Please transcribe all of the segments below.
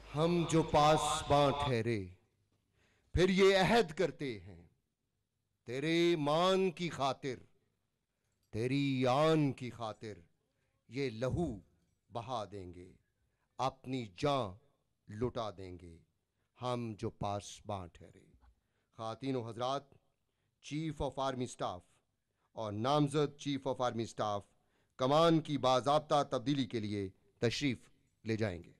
हम जो पासबां ठहरे फिर ये अहद करते हैं, तेरे मान की खातिर, तेरी आन की खातिर ये लहू बहा देंगे, अपनी जान लुटा देंगे, हम जो पासबां ठहरे। खातीन व हजरात, चीफ ऑफ आर्मी स्टाफ और नामजद चीफ ऑफ आर्मी स्टाफ कमान की बाज़ाब्ता तब्दीली के लिए तशरीफ ले जाएंगे।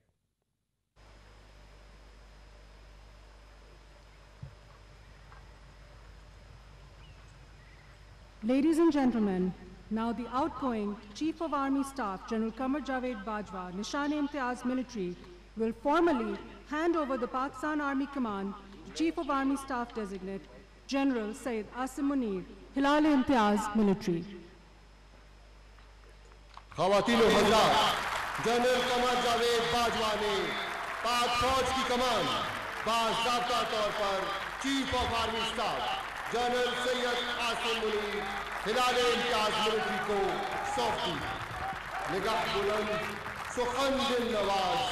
Ladies and gentlemen, now the outgoing Chief of Army Staff, General Qamar Javed Bajwa, Nishan-e-Imtiaz Military, will formally hand over the Pakistan Army Command to Chief of Army Staff Designate, General Syed Asim Munir, Hilal-e-Imtiaz Military. ख़वातीन व हज़रात, general Qamar Javed Bajwa ने पाक फौज की कमान बाज़ाब्ता तौर पर chief of army staff general Syed Asim Munir Hilal-e-Imtiaz military को सौंप दी। निगाह बुलंद, सुखन दिल नवाज,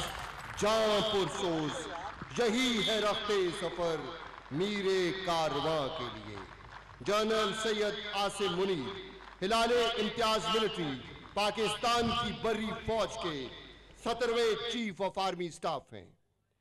जान पुरसोज, यही है रफ्ते सफर मीरे कारवां के लिए। जनरल सैयद आसिम मुनीर हिलाल-ए-इम्तियाज मिलिट्री पाकिस्तान की बर्री फौज के 17वें चीफ ऑफ आर्मी स्टाफ हैं।